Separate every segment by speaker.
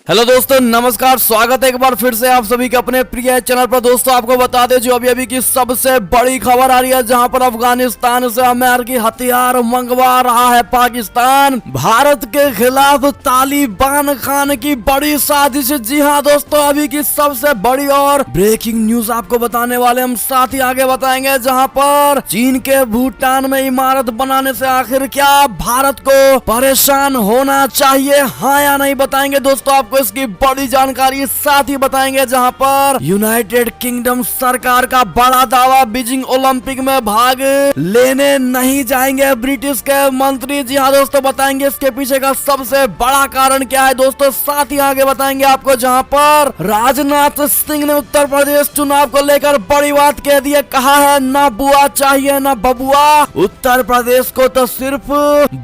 Speaker 1: Hello दोस्तों, नमस्कार। स्वागत है एक बार फिर से आप सभी के अपने प्रिय चैनल पर। दोस्तों आपको बता दें जो अभी की सबसे बड़ी खबर आ रही है, जहां पर अफगानिस्तान से अमेरिकी हथियार मंगवा रहा है पाकिस्तान। भारत के खिलाफ तालिबान खान की बड़ी साजिश। जी हां दोस्तों, अभी की सबसे बड़ी और ब्रेकिंग न्यूज आपको बताने वाले हम, साथ ही आगे बताएंगे जहां पर चीन के भूटान में इमारत बनाने से आखिर क्या भारत को परेशान होना चाहिए, हाँ या नहीं, बताएंगे दोस्तों आपको इसकी बड़ी जानकारी। साथ ही बताएंगे जहां पर यूनाइटेड किंगडम सरकार का बड़ा दावा, बीजिंग ओलंपिक में भाग लेने नहीं जाएंगे ब्रिटिश के मंत्री। जी हाँ दोस्तों, बताएंगे इसके पीछे का सबसे बड़ा कारण क्या है दोस्तों। साथ ही आगे बताएंगे आपको जहां पर राजनाथ सिंह ने उत्तर प्रदेश चुनाव को लेकर बड़ी बात कह दी है। कहा है ना बुआ चाहिए ना बबुआ, उत्तर प्रदेश को तो सिर्फ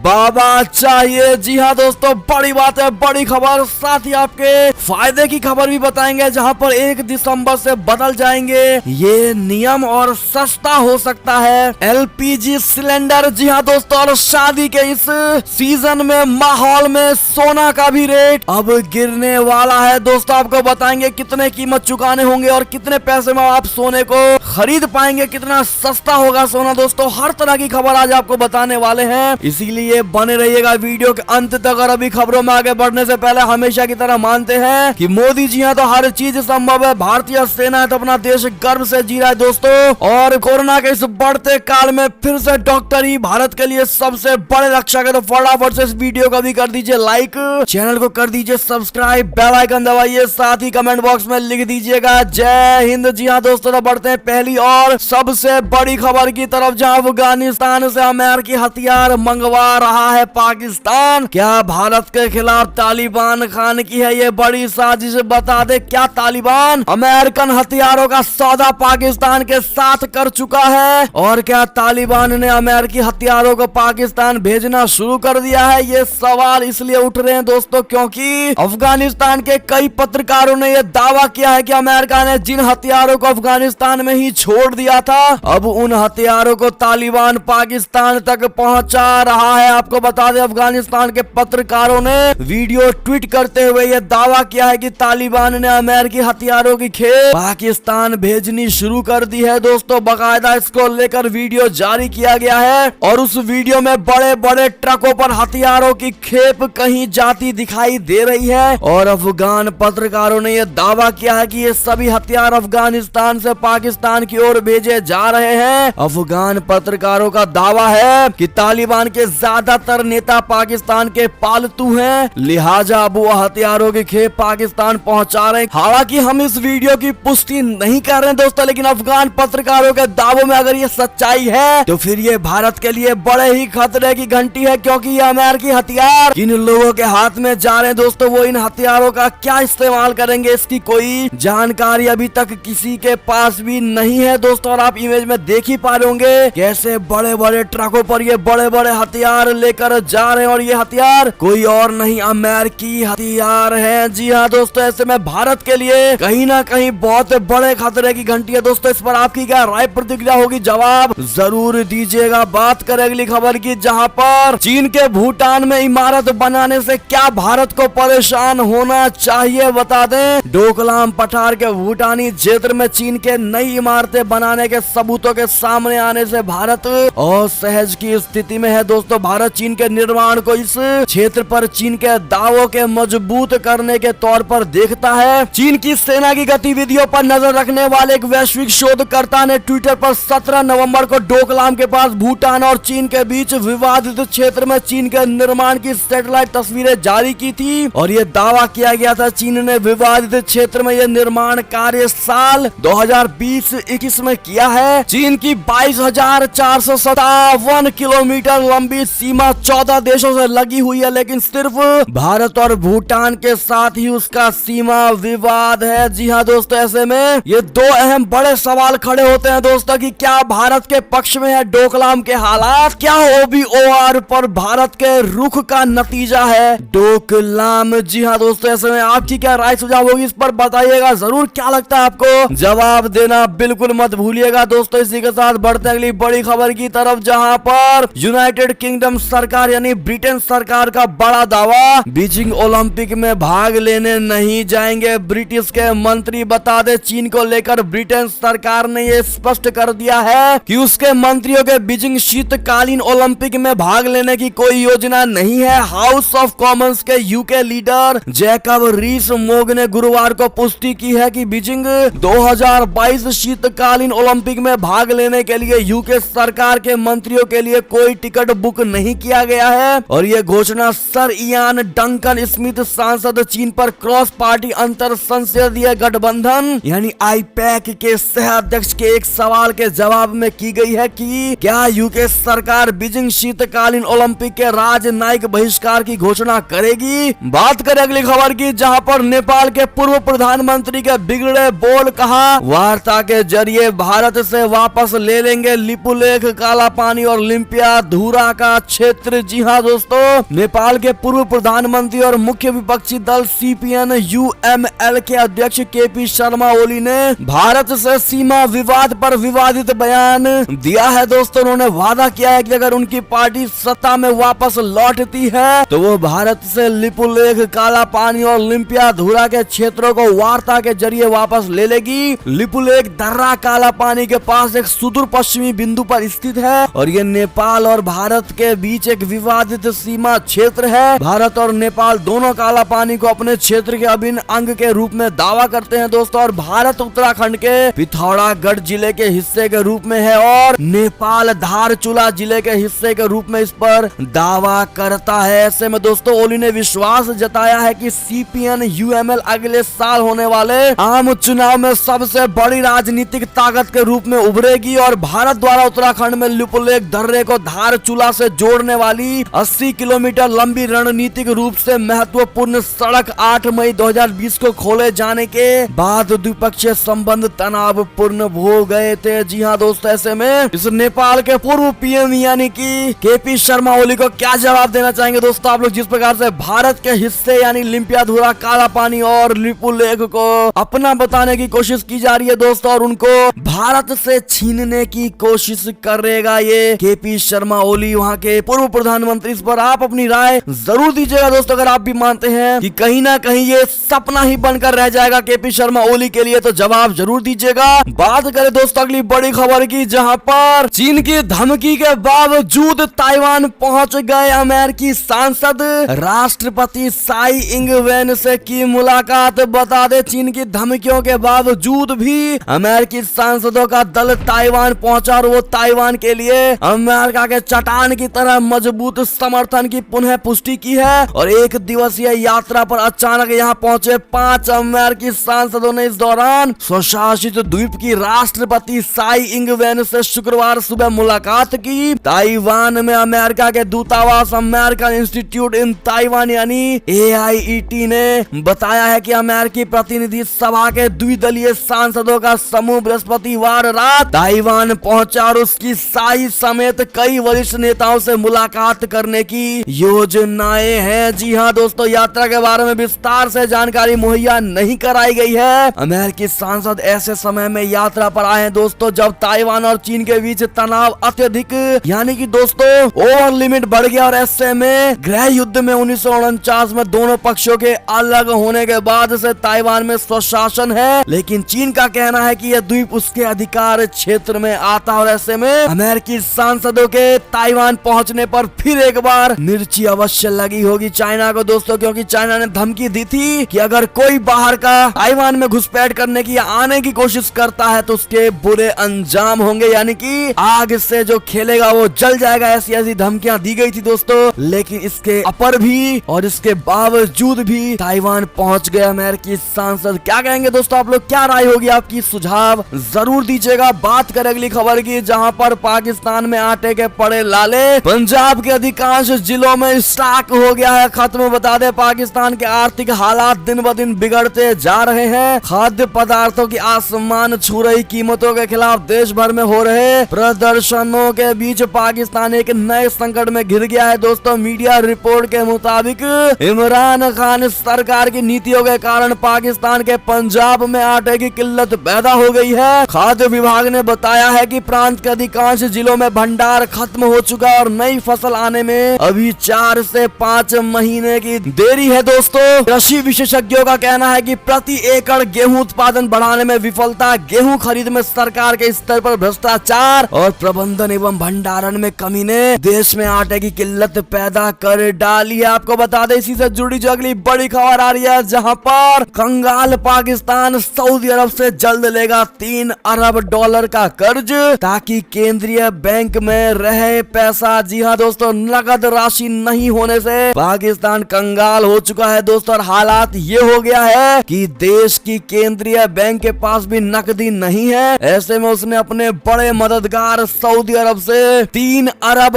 Speaker 1: बाबा चाहिए। जी हाँ दोस्तों, बड़ी बात है, बड़ी खबर। साथ ही आपके फायदे की खबर भी बताएंगे, जहां पर 1 दिसंबर से बदल जाएंगे ये नियम और सस्ता हो सकता है एलपीजी सिलेंडर। जी हाँ दोस्तों, और शादी के इस सीजन में माहौल में सोना का भी रेट अब गिरने वाला है। दोस्तों आपको बताएंगे कितने कीमत चुकाने होंगे और कितने पैसे में आप सोने को खरीद पाएंगे, कितना सस्ता होगा सोना। दोस्तों हर तरह की खबर आज आपको बताने वाले हैं, इसीलिए बने रहिएगा वीडियो के अंत तक। और अभी खबरों में आगे बढ़ने से पहले हमेशा की तरह मानते हैं कि मोदी जी हैं तो हर चीज संभव है। भारतीय सेना है तो अपना देश गर्व से जी रहा है दोस्तों। और कोरोना के इस बढ़ते काल में फिर से डॉक्टर ही भारत के लिए सबसे बड़े रक्षक है। तो फटाफट से इस वीडियो को भी कर दीजिए लाइक, चैनल को कर दीजिए सब्सक्राइब, बेल आइकन दबाइए, साथ ही कमेंट बॉक्स में लिख दीजिएगा जय हिंद। जी हाँ दोस्तों, तो बढ़ते हैं पहली और सबसे बड़ी खबर की तरफ, जहां अफगानिस्तान से अमेरिकी हथियार मंगवा रहा है पाकिस्तान। क्या भारत के खिलाफ तालिबान खान की है ये बड़ी साजिश? बता दे, क्या तालिबान अमेरिकन हथियारों का सौदा पाकिस्तान के साथ कर चुका है? और क्या तालिबान ने अमेरिकी हथियारों को पाकिस्तान भेजना शुरू कर दिया है? ये सवाल इसलिए उठ रहे हैं दोस्तों क्योंकि अफगानिस्तान के कई पत्रकारों ने यह दावा किया है कि अमेरिका ने जिन हथियारों को अफगानिस्तान में ही छोड़ दिया था, अब उन हथियारों को तालिबान पाकिस्तान तक पहुंचा रहा है। आपको बता दें, अफगानिस्तान के पत्रकारों ने वीडियो ट्वीट करते हुए यह दावा किया है कि तालिबान ने अमेरिकी हथियारों की खेप पाकिस्तान भेजनी शुरू कर दी है। दोस्तों बाकायदा इसको लेकर वीडियो जारी किया गया है और उस वीडियो में बड़े बड़े ट्रकों पर हथियारों की खेप कहीं जाती दिखाई दे रही है। और अफगान पत्रकारों ने यह दावा किया है कि ये सभी हथियार अफगानिस्तान से पाकिस्तान की ओर भेजे जा रहे हैं। अफगान पत्रकारों का दावा है कि तालिबान के ज्यादातर नेता पाकिस्तान के पालतू हैं, लिहाजा अब वो हथियारों की खेप पाकिस्तान पहुंचा रहे हैं। हालांकि हम इस वीडियो की पुष्टि नहीं कर रहे हैं दोस्तों, लेकिन अफगान पत्रकारों के दावों में अगर ये सच्चाई है तो फिर ये भारत के लिए बड़े ही खतरे की घंटी है, क्योंकि ये अमेरिकी हथियार किन लोगों के हाथ में जा रहे हैं दोस्तों, वो इन हथियारों का क्या इस्तेमाल करेंगे इसकी कोई जानकारी अभी तक किसी के पास भी नहीं है दोस्तों। और आप इमेज में देख ही पा रहे होंगे कैसे बड़े बड़े ट्रकों पर ये बड़े बड़े हथियार लेकर जा रहे हैं, और ये हथियार कोई और नहीं अमेरिकी हथियार है। जी हाँ दोस्तों, ऐसे में भारत के लिए कहीं ना कहीं बहुत बड़े खतरे की घंटी है दोस्तों। इस पर आपकी क्या राय प्रतिक्रिया होगी, जवाब जरूर दीजिएगा। बात करें अगली खबर की, जहां पर चीन के भूटान में इमारत बनाने से क्या भारत को परेशान होना चाहिए, बता दें। डोकलाम पठार के भूटानी क्षेत्र में चीन के नई इमारतें बनाने के सबूतों के सामने आने से भारत असहज की स्थिति में है दोस्तों। भारत चीन के निर्माण को इस क्षेत्र पर चीन के दावों के मजबूत करने के तौर पर देखता है। चीन की सेना की गतिविधियों पर नजर रखने वाले एक वैश्विक शोधकर्ता ने ट्विटर पर 17 नवंबर को डोकलाम के पास भूटान और चीन के बीच विवादित क्षेत्र में चीन के निर्माण की सैटेलाइट तस्वीरें जारी की थी, और ये दावा किया गया था चीन ने विवादित क्षेत्र में यह निर्माण कार्य साल 2020-21 में किया है। चीन की 22,457 किलोमीटर लंबी सीमा 14 देशों से लगी हुई है, लेकिन सिर्फ भारत और भूटान के साथ ही उसका सीमा विवाद है। जी हाँ दोस्तों, ऐसे में ये दो अहम बड़े सवाल खड़े होते हैं दोस्तों कि क्या भारत के पक्ष में है डोकलाम के हालात, क्या OBOR पर भारत के रुख का नतीजा है डोकलाम। जी हाँ दोस्तों, ऐसे में आपकी क्या राय सुझाव होगी इस पर बताइएगा जरूर। क्या लगता है आपको, जवाब देना बिल्कुल मत भूलिएगा दोस्तों। इसी के साथ बढ़ते हैं अगली बड़ी खबर की तरफ, जहां पर यूनाइटेड किंगडम सरकार यानी ब्रिटेन सरकार का बड़ा दावा, बीजिंग ओलंपिक में में भाग लेने नहीं जाएंगे ब्रिटिश के मंत्री। बता दे चीन को लेकर ब्रिटेन सरकार ने ये स्पष्ट कर दिया है कि उसके मंत्रियों के बीजिंग शीतकालीन ओलंपिक में भाग लेने की कोई योजना नहीं है। हाउस ऑफ कॉमन्स के यूके लीडर जैकब रीस-मोग ने गुरुवार को पुष्टि की है कि बीजिंग 2022 शीतकालीन ओलंपिक में भाग लेने के लिए यूके सरकार के मंत्रियों के लिए कोई टिकट बुक नहीं किया गया है। और ये घोषणा सर इयान डंकन स्मिथ सांसद चीन पर क्रॉस पार्टी अंतर संसदीय गठबंधन यानी आईपैक के सह अध्यक्ष के एक सवाल के जवाब में की गई है कि क्या यूके सरकार बीजिंग शीतकालीन ओलंपिक के राजनयिक बहिष्कार की घोषणा करेगी। बात करें अगली खबर की, जहां पर नेपाल के पूर्व प्रधानमंत्री के बिगड़े बोल। कहा वार्ता के जरिए भारत से वापस ले लेंगे लिपुलेख, काला पानी और लिम्पिया धुरा का क्षेत्र। जी हां दोस्तों, नेपाल के पूर्व प्रधानमंत्री और मुख्य विपक्षी दल सीपीएन यूएमएल के अध्यक्ष केपी शर्मा ओली ने भारत से सीमा विवाद पर विवादित बयान दिया है। दोस्तों उन्होंने वादा किया है कि अगर उनकी पार्टी सत्ता में वापस लौटती है तो वो भारत से लिपुलेख, काला पानी और लिम्पिया धुरा के क्षेत्रों को वार्ता के जरिए वापस ले लेगी। लिपुलेख दर्रा काला पानी के पास एक सुदूर पश्चिमी बिंदु पर स्थित है और ये नेपाल और भारत के बीच एक विवादित सीमा क्षेत्र है। भारत और नेपाल दोनों काला पानी को अपने क्षेत्र के अभिन्न अंग के रूप में दावा करते हैं दोस्तों। और भारत उत्तराखंड के पिथौरागढ़ जिले के हिस्से के रूप में है और नेपाल धारचूला जिले के हिस्से के रूप में इस पर दावा करता है। ऐसे में दोस्तों ओली ने विश्वास जताया है कि सीपीएन यूएमएल अगले साल होने वाले आम चुनाव में सबसे बड़ी राजनीतिक ताकत के रूप में उभरेगी और भारत द्वारा उत्तराखंड में लिपुलेख दर्रे को धारचूला से जोड़ने वाली 80 किलोमीटर लंबी रणनीतिक रूप से महत्वपूर्ण सड़क 8 मई 2020 को खोले जाने के बाद द्विपक्षीय संबंध तनावपूर्ण हो गए थे। जी हाँ दोस्तों, ऐसे में इस नेपाल के पूर्व पीएम यानी कि केपी शर्मा ओली को क्या जवाब देना चाहेंगे दोस्तों आप लोग, जिस प्रकार से भारत के हिस्से यानी लिम्पिया धुरा, काला पानी और लिपुलेख को अपना बताने की कोशिश की जा रही है दोस्तों और उनको भारत से छीनने की कोशिश करेगा ये केपी शर्मा ओली, वहाँ के पूर्व प्रधानमंत्री। इस पर आप अपनी राय जरूर दीजिएगा दोस्तों। अगर आप भी मानते हैं कि कहीं ना कहीं ये सपना ही बनकर रह जाएगा केपी शर्मा ओली के लिए तो जवाब जरूर दीजिएगा। बात करें दोस्तों अगली बड़ी खबर की, जहां पर चीन की धमकी के बावजूद ताइवान पहुंच गए अमेरिकी सांसद। राष्ट्रपति साई इंग वेन से की मुलाकात। बता दे चीन की धमकियों के बावजूद भी अमेरिकी सांसदों का दल ताइवान पहुंचा और वो ताइवान के लिए अमेरिका के चट्टान की तरह मजबूत समर्थन की पुनः पुष्टि की है। और एक दिवसीय यात्रा पर अचानक यहाँ पहुंचे 5 अमेरिकी सांसदों ने इस दौरान स्वशासित द्वीप की राष्ट्रपति साई इंग वेन से शुक्रवार सुबह मुलाकात की। ताइवान में अमेरिका के दूतावास अमेरिकन इंस्टीट्यूट इन ताइवान यानी AIET ने बताया है कि अमेरिकी प्रतिनिधि सभा के द्विदलीय सांसदों का समूह बृहस्पतिवार रात ताइवान पहुंचा और उसकी साई समेत कई वरिष्ठ नेताओं से मुलाकात करने की योजनाएं हैं। जी हां दोस्तों, यात्रा के बारे में विस्तार से जानकारी मुहैया नहीं कराई गई है। अमेरिकी सांसद ऐसे समय में यात्रा पर आए हैं दोस्तों जब ताइवान और चीन के बीच तनाव अत्यधिक यानी कि दोस्तों ओवर लिमिट बढ़ गया और ऐसे में गृह युद्ध में 1949 में दोनों पक्षों के अलग होने के बाद से ताइवान में स्वशासन है, लेकिन चीन का कहना है कि यह द्वीप उसके अधिकार क्षेत्र में आता है। और ऐसे में अमेरिकी सांसदों के ताइवान पहुंचने पर फिर एक बार मिर्ची अवश्य लगी होगी चाइना को दोस्तों, क्योंकि चाइना ने धमकी दी थी कि अगर कोई बाहर का ताइवान में घुसपैठ करने की आने की कोशिश करता है तो उसके बुरे अंजाम होंगे, यानी कि आग से जो खेलेगा वो जल जाएगा। ऐसी ऐसी धमकियां दी गई थी दोस्तों, लेकिन इसके अपर भी और इसके बावजूद भी ताइवान पहुंच गए अमेरिकी सांसद। क्या कहेंगे दोस्तों आप लोग, क्या राय होगी आपकी, सुझाव जरूर दीजिएगा। बात करें अगली खबर की, जहां पर पाकिस्तान में आटे के पड़े लाले। पंजाब के अधिकांश जिलों में स्टॉक हो गया है खत्म। बता दें पाकिस्तान के आर्थिक हालात दिन ब दिन बिगड़ते जा रहे हैं। खाद्य पदार्थों की आसमान छू रही कीमतों के खिलाफ देश भर में हो रहे प्रदर्शनों के बीच पाकिस्तान एक नए संकट में घिर गया है दोस्तों। मीडिया रिपोर्ट के मुताबिक इमरान खान सरकार की नीतियों के कारण पाकिस्तान के पंजाब में आटे की किल्लत पैदा हो गई है। खाद्य विभाग ने बताया है कि प्रांत के अधिकांश जिलों में भंडार खत्म हो चुका और नई फसल आने में अभी 4 से 5 महीने की देरी है। है दोस्तों। कृषि विशेषज्ञों का कहना है कि प्रति एकड़ गेहूं उत्पादन बढ़ाने में विफलता, गेहूं खरीद में सरकार के स्तर पर भ्रष्टाचार और प्रबंधन एवं भंडारण में कमी ने देश में आटे की किल्लत पैदा कर डाली है। आपको बता दें इसी से जुड़ी जो अगली बड़ी खबर आ रही है, जहां पर कंगाल पाकिस्तान सऊदी अरब से जल्द लेगा $3 अरब का कर्ज ताकि केंद्रीय बैंक में रहे पैसा। जी हाँ दोस्तों, नकद राशि नहीं होने से पाकिस्तान कंगाल हो चुका है दोस्तों, और हालात ये हो गया है कि देश की केंद्रीय बैंक के पास भी नकदी नहीं है। ऐसे में उसने अपने बड़े मददगार सऊदी अरब से $3 अरब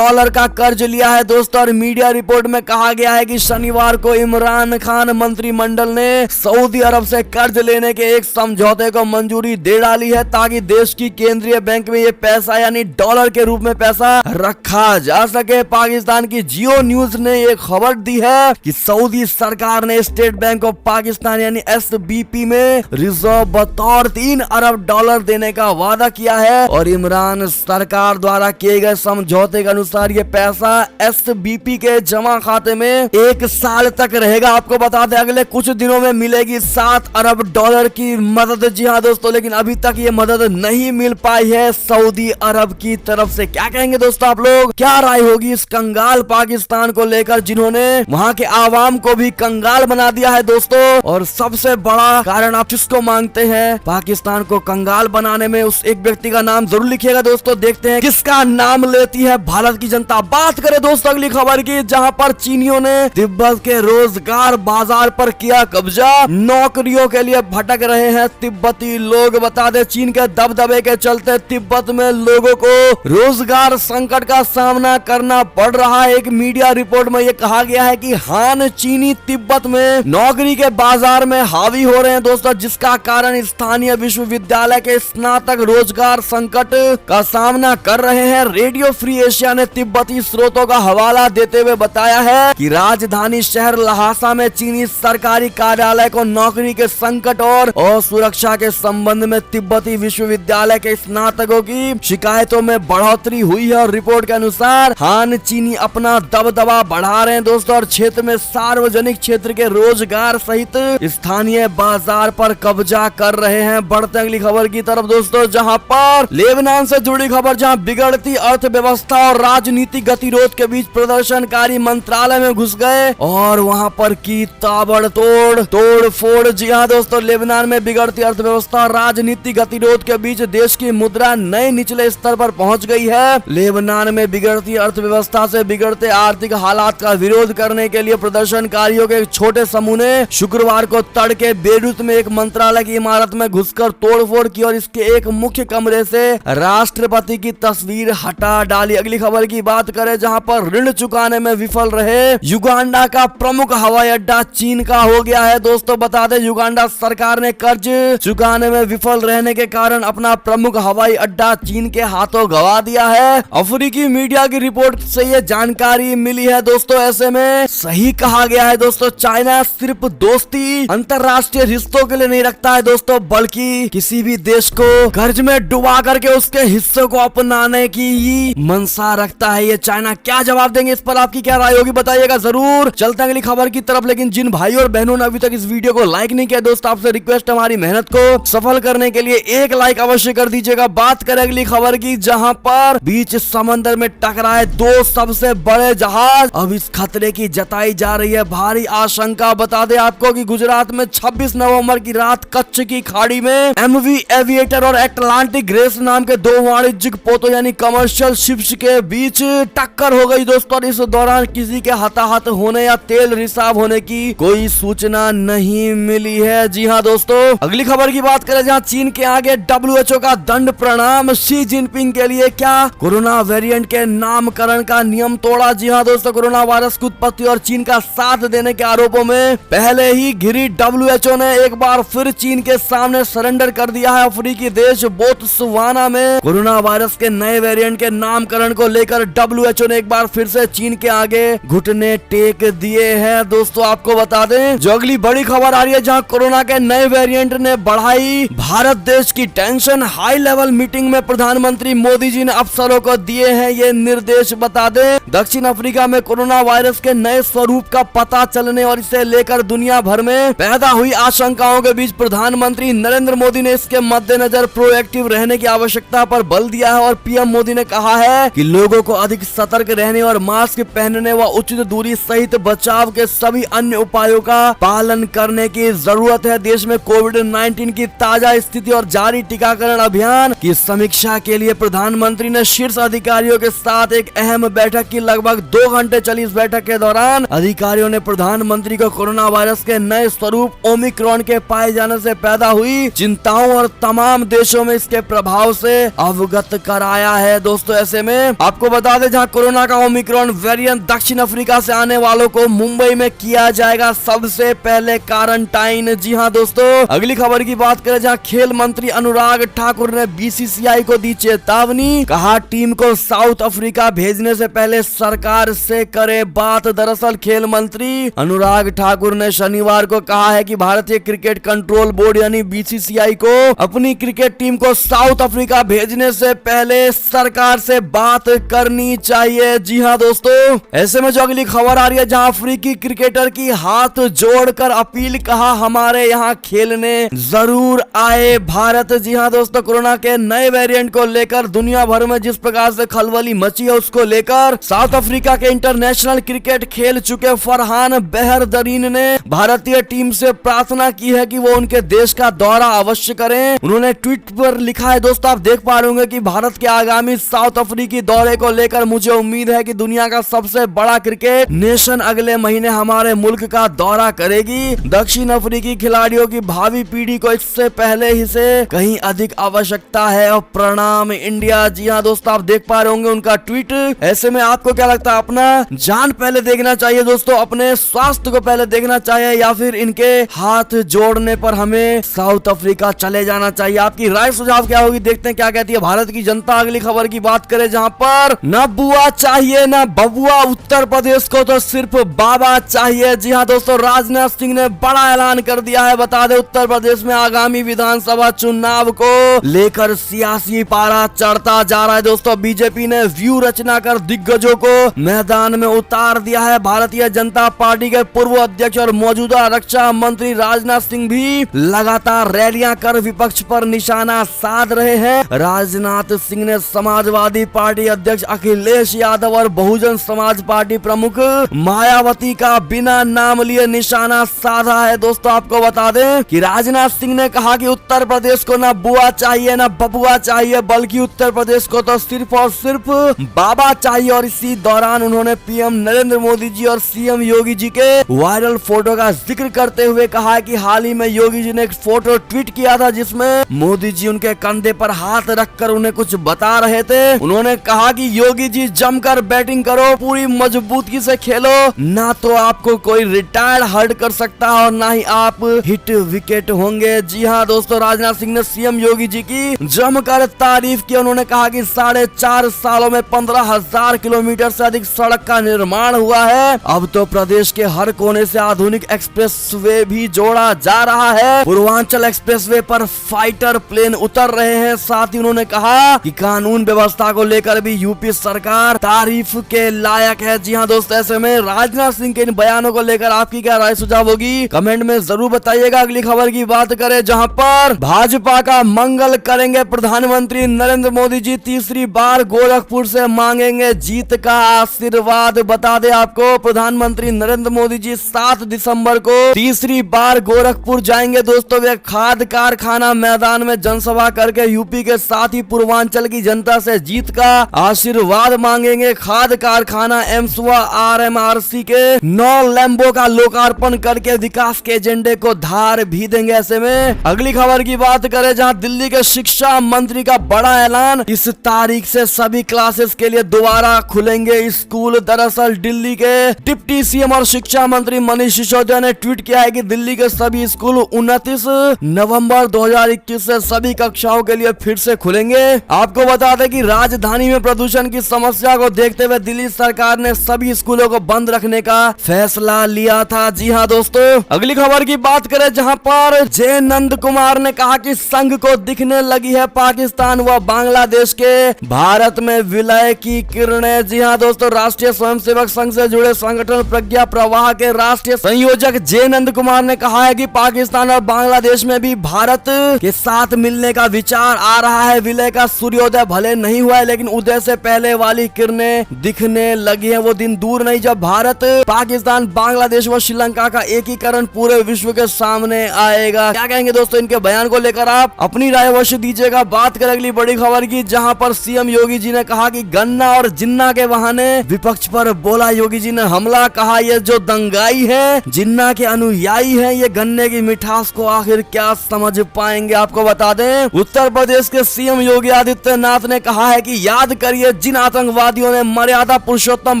Speaker 1: का कर्ज लिया है दोस्तों। और मीडिया रिपोर्ट में कहा गया है कि शनिवार को इमरान खान मंत्रिमंडल ने सऊदी अरब से कर्ज लेने के एक समझौते को मंजूरी दे डाली है ताकि देश की केंद्रीय बैंक में ये पैसा यानी डॉलर के रूप में पैसा रखा जा सके। पाकिस्तान की जियो न्यूज ने एक खबर दी है कि सऊदी सरकार ने स्टेट बैंक ऑफ पाकिस्तान यानी SBP में रिजर्व बतौर $3 अरब देने का वादा किया है, और इमरान सरकार द्वारा किए गए समझौते के अनुसार ये पैसा SBP के जमा खाते में 1 साल तक रहेगा। आपको बता दें अगले कुछ दिनों में मिलेगी $7 अरब की मदद। जी हाँ दोस्तों, लेकिन अभी तक ये मदद नहीं मिल पाई है सऊदी अरब की तरफ से। क्या कहेंगे दोस्तों आप लोग, क्या राय होगी इस कंगाल पाकिस्तान को लेकर जिन्होंने वहाँ के आवाम को भी कंगाल बना दिया है दोस्तों। और सबसे बड़ा कारण आप किसको मांगते हैं पाकिस्तान को कंगाल बनाने में, उस एक व्यक्ति का नाम जरूर लिखिएगा दोस्तों। देखते हैं किसका नाम लेती है भारत की जनता। बात करें दोस्तों अगली खबर की, जहाँ पर चीनियों ने तिब्बत के रोजगार बाजार पर किया कब्जा, नौकरियों के लिए भटक रहे हैं तिब्बती लोग। बता दे चीन के दबदबे के चलते तिब्बत में लोगों को रोजगार संकट का सामना करना पड़ रहा है। एक मीडिया रिपोर्ट में ये कहा गया है कि हान चीनी तिब्बत में नौकरी के बाजार में हावी हो रहे हैं दोस्तों, जिसका कारण स्थानीय विश्वविद्यालय के स्नातक रोजगार संकट का सामना कर रहे हैं। रेडियो फ्री एशिया ने तिब्बती स्रोतों का हवाला देते हुए बताया है कि राजधानी शहर लहासा में चीनी सरकारी कार्यालय को नौकरी के संकट और सुरक्षा के संबंध में तिब्बती विश्वविद्यालय के स्नातकों की शिकायतों में बढ़ोतरी हुई है। और रिपोर्ट के अनुसार हान चीनी अपना दबदबा बढ़ा रहे हैं दोस्तों, और क्षेत्र में सार्वजनिक क्षेत्र के रोजगार सहित स्थानीय बाजार पर कब्जा कर रहे हैं। बढ़ते अगली खबर की तरफ दोस्तों, जहां पर लेबनान से जुड़ी खबर, जहां बिगड़ती अर्थव्यवस्था और राजनीतिक गतिरोध के बीच प्रदर्शनकारी मंत्रालय में घुस गए और वहां पर की ताबड़तोड़ तोड़-फोड़। जी हाँ दोस्तों, लेबनान में बिगड़ती अर्थव्यवस्था और राजनीतिक गतिरोध के बीच देश की मुद्रा नए निचले स्तर पर पहुंच गई है। लेबनान में बिगड़ती अर्थव्यवस्था से बिगड़ते आर्थिक हालात का विरोध करने के लिए प्रदर्शनकारियों के एक छोटे समूह ने शुक्रवार को तड़के बेरूत में एक मंत्रालय की इमारत में घुसकर तोड़फोड़ की और इसके एक मुख्य कमरे से राष्ट्रपति की तस्वीर हटा डाली। अगली खबर की बात करें, जहां पर ऋण चुकाने में विफल रहे युगांडा का प्रमुख हवाई अड्डा चीन का हो गया है दोस्तों। बता दें युगांडा सरकार ने कर्ज चुकाने में विफल रहने के कारण अपना प्रमुख हवाई अड्डा चीन के हाथों गवा दिया है। अफ्रीकी मीडिया की रिपोर्ट से ये जानकारी मिली है दोस्तों। ऐसे में सही कहा गया है दोस्तों, चाइना सिर्फ दोस्ती अंतरराष्ट्रीय रिश्तों के लिए नहीं रखता है दोस्तों, बल्कि किसी भी देश को कर्ज में डुबा करके उसके हिस्से को अपनाने की मंशा रखता है ये चाइना। क्या जवाब देंगे इस पर, आपकी क्या राय होगी बताइएगा जरूर। चलते हैं अगली खबर की तरफ, लेकिन जिन भाइयों और बहनों ने अभी तक इस वीडियो को लाइक नहीं किया दोस्तों, आपसे रिक्वेस्ट हमारी मेहनत को सफल करने के लिए एक लाइक अवश्य कर दीजिएगा। बात करें अगली खबर की, जहां पर बीच समंदर में टकराए 2 सबसे बड़े जहाज, अब इस खतरे की जताई जा रही है भारी आशंका। बता दें आपको कि गुजरात में 26 नवंबर की रात कच्छ की खाड़ी में MV एविएटर और एटलांटिक ग्रेस नाम के 2 वाणिज्यिक पोतों यानी कमर्शियल शिप्स के बीच टक्कर हो गई दोस्तों। इस दौरान किसी के हताहत होने या तेल रिसाव होने की कोई सूचना नहीं मिली है। जी हाँ दोस्तों, अगली खबर की बात करें, जहां चीन के आगे WHO का दंड प्रणाम, शी जिनपिंग के लिए क्या कोरोना वेरिएंट के नामकरण का नियम तोड़ा। जी हाँ दोस्तों, कोरोना वायरस की उत्पत्ति और चीन का साथ देने के आरोपों में पहले ही घिरी WHO ने एक बार फिर चीन के सामने सरेंडर कर दिया है। अफ्रीकी देश बोत्सवाना में कोरोना वायरस के नए वेरिएंट के नामकरण को लेकर WHO ने एक बार फिर से चीन के आगे घुटने टेक दिए हैं दोस्तों। आपको बता दें जो अगली बड़ी खबर आ रही है, जहां कोरोना के नए वेरिएंट ने बढ़ाई भारत देश की टेंशन। हाई लेवल मीटिंग में प्रधानमंत्री मोदी जी ने अफसरों को दिए हैं ये निर्देश। बता दें दक्षिण अफ्रीका में कोरोना वायरस के नए स्वरूप का पता चलने और इसे लेकर दुनिया भर में पैदा हुई आशंकाओं के बीच प्रधानमंत्री नरेंद्र मोदी ने इसके मद्देनजर प्रोएक्टिव रहने की आवश्यकता पर बल दिया है और पीएम मोदी ने कहा है कि लोगों को अधिक सतर्क रहने और मास्क पहनने व उचित दूरी सहित बचाव के सभी अन्य उपायों का पालन करने की जरूरत है। देश में कोविड-19 की ताजा स्थिति और जारी टीकाकरण अभियान की समीक्षा के लिए प्रधानमंत्री ने शीर्ष अधिकारियों के साथ एक अहम बैठक की। लगभग 2 घंटे चली इस बैठक के दौरान अधिकारियों ने प्रधानमंत्री को कोरोना वायरस के नए स्वरूप ओमिक्रॉन के पाए जाने से पैदा हुई चिंताओं और तमाम देशों में इसके प्रभाव से अवगत कराया है। दोस्तों ऐसे में आपको बता दें, जहां कोरोना का ओमिक्रॉन वेरिएंट दक्षिण अफ्रीका से आने वालों को मुंबई में किया जाएगा सबसे पहले क्वारंटाइन। जी हां दोस्तों, अगली खबर की बात करें, जहां खेल मंत्री अनुराग ठाकुर ने बीसीसीआई को दी चेतावनी, कहा टीम को साउथ अफ्रीका भेजने से पहले सरकार से करे बात। दरअसल खेल मंत्री अनुराग ठाकुर ने शनिवार को कहा है कि भारतीय क्रिकेट कंट्रोल बोर्ड यानी बीसीसीआई को अपनी क्रिकेट टीम को साउथ अफ्रीका भेजने से पहले सरकार से बात करनी चाहिए। जी हां दोस्तों, ऐसे में जो अगली खबर आ रही है, जहां अफ्रीकी क्रिकेटर की हाथ जोड़कर अपील, कहा हमारे यहां खेलने जरूर आए भारत। जी हां दोस्तों, कोरोना के नए वेरिएंट को लेकर दुनिया भर में जिस प्रकार से खलबली मची है, उसको लेकर साउथ अफ्रीका के इंटरनेशनल क्रिकेट खेल चुके फरहान बेहरदरीन ने भारतीय टीम से प्रार्थना की है कि वो उनके देश का दौरा अवश्य करें। उन्होंने ट्वीट पर लिखा है, दोस्तों आप देख पा रहे होंगे कि भारत के आगामी साउथ अफ्रीकी दौरे को लेकर मुझे उम्मीद है कि दुनिया का सबसे बड़ा क्रिकेट नेशन अगले महीने हमारे मुल्क का दौरा करेगी। दक्षिण अफ्रीकी खिलाड़ियों की भावी पीढ़ी को इससे पहले ही से कहीं अधिक आवश्यकता है और प्रणाम इंडिया। जी हाँ दोस्तों, आप देख पा रहे होंगे उनका ट्वीट। ऐसे में आपको क्या लगता है, अपना जान पहले देखना चाहिए दोस्तों, अपने स्वास्थ्य को पहले देखना चाहिए, या फिर इनके हाथ जोड़ने पर हमें साउथ अफ्रीका चले जाना चाहिए? आपकी राय सुझाव क्या होगी, देखते हैं क्या कहती है भारत की जनता। अगली खबर की बात करें, जहां पर न बुआ चाहिए न बबुआ, उत्तर प्रदेश को तो सिर्फ बाबा चाहिए। जी हाँ दोस्तों, राजनाथ सिंह ने बड़ा ऐलान कर दिया है। बता दें, उत्तर प्रदेश में आगामी विधानसभा चुनाव को लेकर सियासी पारा चढ़ता जा रहा है। दोस्तों बीजेपी ने व्यू रचना कर दिग्गजों को मैदान में उतार दिया है। भारतीय जनता पार्टी के पूर्व अध्यक्ष और मौजूदा रक्षा मंत्री राजनाथ सिंह भी लगातार रैलियां कर विपक्ष पर निशाना साध रहे हैं। राजनाथ सिंह ने समाजवादी पार्टी अध्यक्ष अखिलेश यादव और बहुजन समाज पार्टी प्रमुख मायावती का बिना नाम लिए निशाना साधा है। दोस्तों आपको बता दें कि राजनाथ सिंह ने कहा कि उत्तर प्रदेश को न बुआ चाहिए न बबुआ चाहिए, बल्कि उत्तर प्रदेश को तो सिर्फ और सिर्फ बाबा चाहिए। और इसी दौरान उन्होंने पीएम नरेंद्र मोदी जी और सीएम योगी जी के वायरल फोटो का जिक्र करते हुए कहा कि हाल ही में योगी जी ने एक फोटो ट्वीट किया था, जिसमें मोदी जी उनके कंधे पर हाथ रखकर उन्हें कुछ बता रहे थे। उन्होंने कहा कि योगी जी जमकर बैटिंग करो, पूरी मजबूती से खेलो, ना तो आपको कोई रिटायर्ड हर्ट कर सकता है और ना ही आप हिट विकेट होंगे। जी हाँ दोस्तों, राजनाथ सिंह ने सीएम योगी जी की जमकर तारीफ की। उन्होंने कहा कि 4.5 सालों में 15,000 किलोमीटर से अधिक सड़क का निर्माण हुआ है। अब तो प्रदेश के हर कोने से आधुनिक एक्सप्रेसवे भी जोड़ा जा रहा है। पूर्वांचल एक्सप्रेसवे पर फाइटर प्लेन उतर रहे हैं। साथ ही उन्होंने कहा कि कानून व्यवस्था को लेकर भी यूपी सरकार तारीफ के लायक है। जी हाँ दोस्तों, ऐसे में राजनाथ सिंह के इन बयानों को लेकर आपकी क्या राय सुझाव होगी, कमेंट में जरूर बताइएगा। अगली खबर की बात करें, जहां पर भाजपा का मंगल करेंगे प्रधानमंत्री नरेंद्र मोदी जी, तीसरी बार गोरखपुर से मांगेंगे जीत का आशीर्वाद। बता दें आपको, प्रधानमंत्री नरेंद्र मोदी जी 7 दिसंबर को तीसरी बार गोरखपुर जाएंगे। दोस्तों वे खाद कारखाना मैदान में जनसभा करके यूपी के साथ ही पूर्वांचल की जनता से जीत का आशीर्वाद मांगेंगे। खाद कारखाना एम्स व आरएमआरसी के 9 लैम्बो का लोकार्पण करके विकास के एजेंडे को धार भी देंगे। ऐसे में अगली खबर की बात करें, जहां दिल्ली के शिक्षा मंत्री का बड़ा ऐलान, इस तारीख से सभी क्लासेस के लिए दोबारा खुलेंगे स्कूल। दरअसल दिल्ली के डिप्टी सीएम और शिक्षा मंत्री मनीष सिसोदिया ने ट्वीट किया है कि दिल्ली के सभी स्कूल 29 नवंबर 2021 से सभी कक्षाओं के लिए फिर से खुलेंगे। आपको बता दें कि राजधानी में प्रदूषण की समस्या को देखते हुए दिल्ली सरकार ने सभी स्कूलों को बंद रखने का फैसला लिया था। जी हाँ दोस्तों, अगली खबर की बात करें, जहां पर जे नंद कुमार ने कहा कि संघ को दिखने लगी है पाकिस्तान व बांग्लादेश के भारत में विलय की किरणें। जी हाँ दोस्तों, राष्ट्रीय स्वयंसेवक संघ से जुड़े संगठन प्रज्ञा हटिया प्रवाह के राष्ट्रीय संयोजक जे नंद कुमार ने कहा है कि पाकिस्तान और बांग्लादेश में भी भारत के साथ मिलने का विचार आ रहा है। विलय का सूर्योदय भले नहीं हुआ है, लेकिन उदय से पहले वाली किरणें दिखने लगी है। वो दिन दूर नहीं जब भारत, पाकिस्तान, बांग्लादेश व श्रीलंका का एकीकरण पूरे विश्व के सामने आएगा। क्या कहेंगे दोस्तों इनके बयान को लेकर? आप अपनी राय अवश्य दीजिएगा। बात करें अगली बड़ी खबर की, जहां पर सीएम योगी जी ने कहा कि गन्ना और जिन्ना के बहाने विपक्ष पर बोला योगी जी ने हमला। कहा ये जो दंगाई है, जिन्ना के अनुयायी हैं, ये गन्ने की मिठास को आखिर क्या समझ पाएंगे? आपको बता दें, उत्तर प्रदेश के सीएम योगी आदित्यनाथ ने कहा है कि याद करिए जिन आतंकवादियों ने मर्यादा पुरुषोत्तम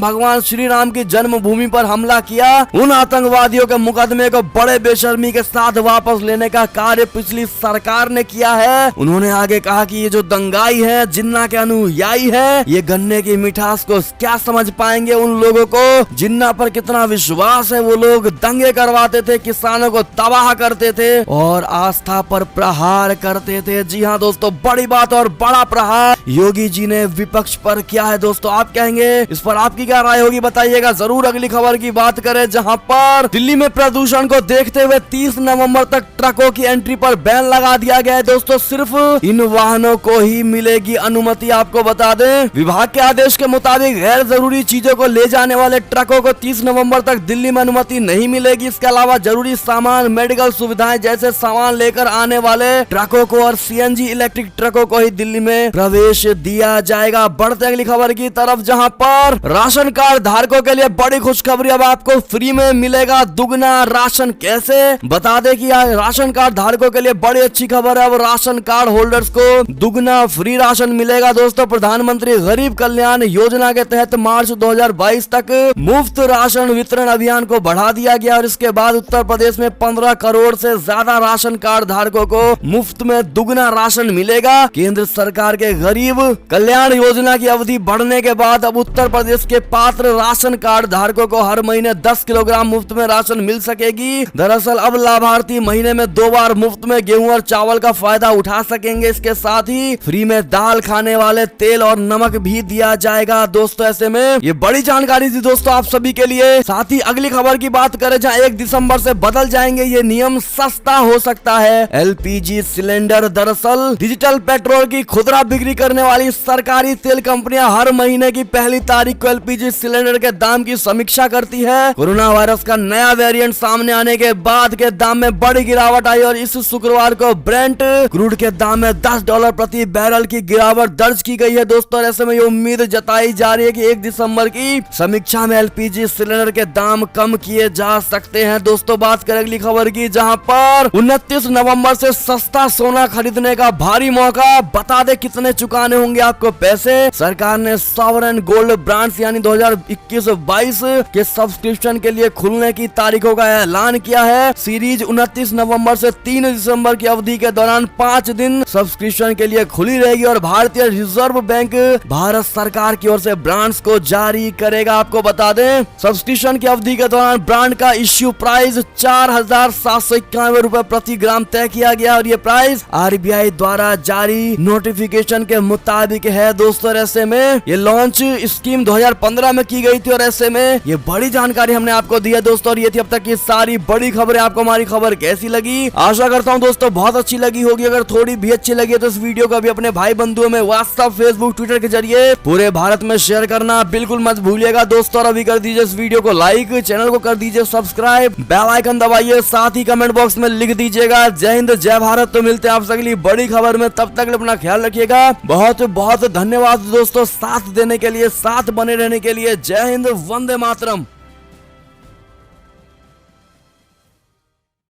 Speaker 1: भगवान श्री राम की जन्मभूमि पर हमला किया, उन आतंकवादियों के मुकदमे को बड़े बेशर्मी के साथ वापस लेने का कार्य पिछली सरकार ने किया है। उन्होंने आगे कहा कि ये जो दंगाई है, जिन्ना के अनुयायी है, ये गन्ने की मिठास को क्या समझ पाएंगे? उन लोगों को जिन्ना पर कितना विश्वास है। वो लोग दंगे करवाते थे, किसानों को तबाह करते थे और आस्था पर प्रहार करते थे। जी हाँ दोस्तों, बड़ी बात और बड़ा प्रहार योगी जी ने विपक्ष पर किया है। दोस्तों आप कहेंगे, इस पर आपकी क्या राय होगी बताइएगा जरूर। अगली खबर की बात करें, जहां पर दिल्ली में प्रदूषण को देखते हुए 30 नवंबर तक ट्रकों की एंट्री पर बैन लगा दिया गया है। दोस्तों सिर्फ इन वाहनों को ही मिलेगी अनुमति। आपको बता दें, विभाग के आदेश के मुताबिक गैर जरूरी चीजों को ले जाने वाले ट्रकों को 30 नवंबर तक दिल्ली में अनुमति नहीं मिलेगी। इसके अलावा जरूरी सामान, मेडिकल सुविधाएं जैसे सामान लेकर आने वाले ट्रकों को और सीएनजी इलेक्ट्रिक ट्रकों को ही दिल्ली में प्रवेश दिया जाएगा। बढ़ते अगली खबर की तरफ, जहां पर राशन कार्ड धारकों के लिए बड़ी खुशखबरी, अब आपको फ्री में मिलेगा दुगना राशन। कैसे? बता दें कि राशन कार्ड धारकों के लिए बड़ी अच्छी खबर है। अब राशन कार्ड होल्डर्स को दुगना फ्री राशन मिलेगा। दोस्तों प्रधानमंत्री गरीब कल्याण योजना के तहत मार्च 2022 तक मुफ्त राशन वितरण अभियान को बढ़ा दिया गया और इसके बाद उत्तर प्रदेश में 15 करोड़ से ज्यादा राशन कार्ड धारकों को मुफ्त में दुगना राशन मिलेगा। केंद्र सरकार के गरीब कल्याण योजना की अवधि बढ़ने के बाद अब उत्तर प्रदेश के पात्र राशन कार्ड धारकों को हर महीने 10 किलोग्राम मुफ्त में राशन मिल सकेगी। दरअसल अब लाभार्थी महीने में 2 बार मुफ्त में गेहूं और चावल का फायदा उठा सकेंगे। इसके साथ ही फ्री में दाल खाने वाले तेल और नमक भी दिया जाएगा। दोस्तों ऐसे में ये बड़ी जानकारी थी दोस्तों आप सभी के लिए। साथ ही अगली खबर की बात करें, जहां 1 दिसंबर से बदल जाएंगे ये नियम, सस्ता हो सकता है एलपीजी सिलेंडर। दरअसल डिजिटल पेट्रोल की खुदरा बिक्री करने वाली सरकारी तेल कंपनियां हर महीने की पहली तारीख को एलपीजी सिलेंडर के दाम की समीक्षा करती है। कोरोना वायरस का नया वेरिएंट सामने आने के बाद के दाम में बड़ी गिरावट आई और इस शुक्रवार को ब्रेंट क्रूड के दाम में $10 प्रति बैरल की गिरावट दर्ज की गई है। दोस्तों ऐसे में ये उम्मीद जताई जा रही है कि 1 दिसंबर की समीक्षा में एलपीजी सिलेंडर के दाम कम किए जा सकते हैं। दोस्तों बात करें अगली खबर की, जहां पर 29 नवंबर से सस्ता सोना खरीदने का भारी मौका। बता दे कितने चुकाने होंगे आपको पैसे। सरकार ने सॉवरेन गोल्ड ब्रांड्स यानी 2021-22 के सब्सक्रिप्शन के लिए खुलने की तारीखों का ऐलान किया है। सीरीज 29 नवंबर से 3 दिसंबर की अवधि के दौरान 5 दिन सब्सक्रिप्शन के लिए खुली रहेगी और भारतीय रिजर्व बैंक भारत सरकार की ओर से ब्रांड्स को जारी करेगा। आपको बता दें, सब्सक्रिप्शन की अवधि के दौरान ब्रांड का इश्यू प्राइस 4,791 रुपए प्रति ग्राम तय किया गया और ये प्राइस आरबीआई द्वारा जारी नोटिफिकेशन के मुताबिक है। दोस्तों ऐसे में ये लॉन्च स्कीम 2015 में की गई थी और ऐसे में ये बड़ी जानकारी हमने आपको दी है दोस्तों। और ये थी अब तक की सारी बड़ी खबरें। आपको हमारी खबर कैसी लगी? आशा करता हूँ दोस्तों बहुत अच्छी लगी होगी। अगर थोड़ी भी अच्छी लगी है तो इस वीडियो को भी अपने भाई बंधुओं में व्हाट्सएप, फेसबुक, ट्विटर के जरिए पूरे भारत में शेयर करना बिल्कुल मत भूलिएगा दोस्तों। और अभी कर दीजिए इस वीडियो को लाइक, चैनल को कर दीजिए सब्सक्राइब, बेल आइकन दबाइए, साथ ही कमेंट बॉक्स में लिख दीजिएगा जय हिंद जय भारत। तो मिलते हैं आप अगली बड़ी खबर में, तब तक अपना ख्याल रखिएगा। बहुत बहुत धन्यवाद दोस्तों साथ देने के लिए, साथ बने रहने के लिए। जय हिंद, वंदे मातरम।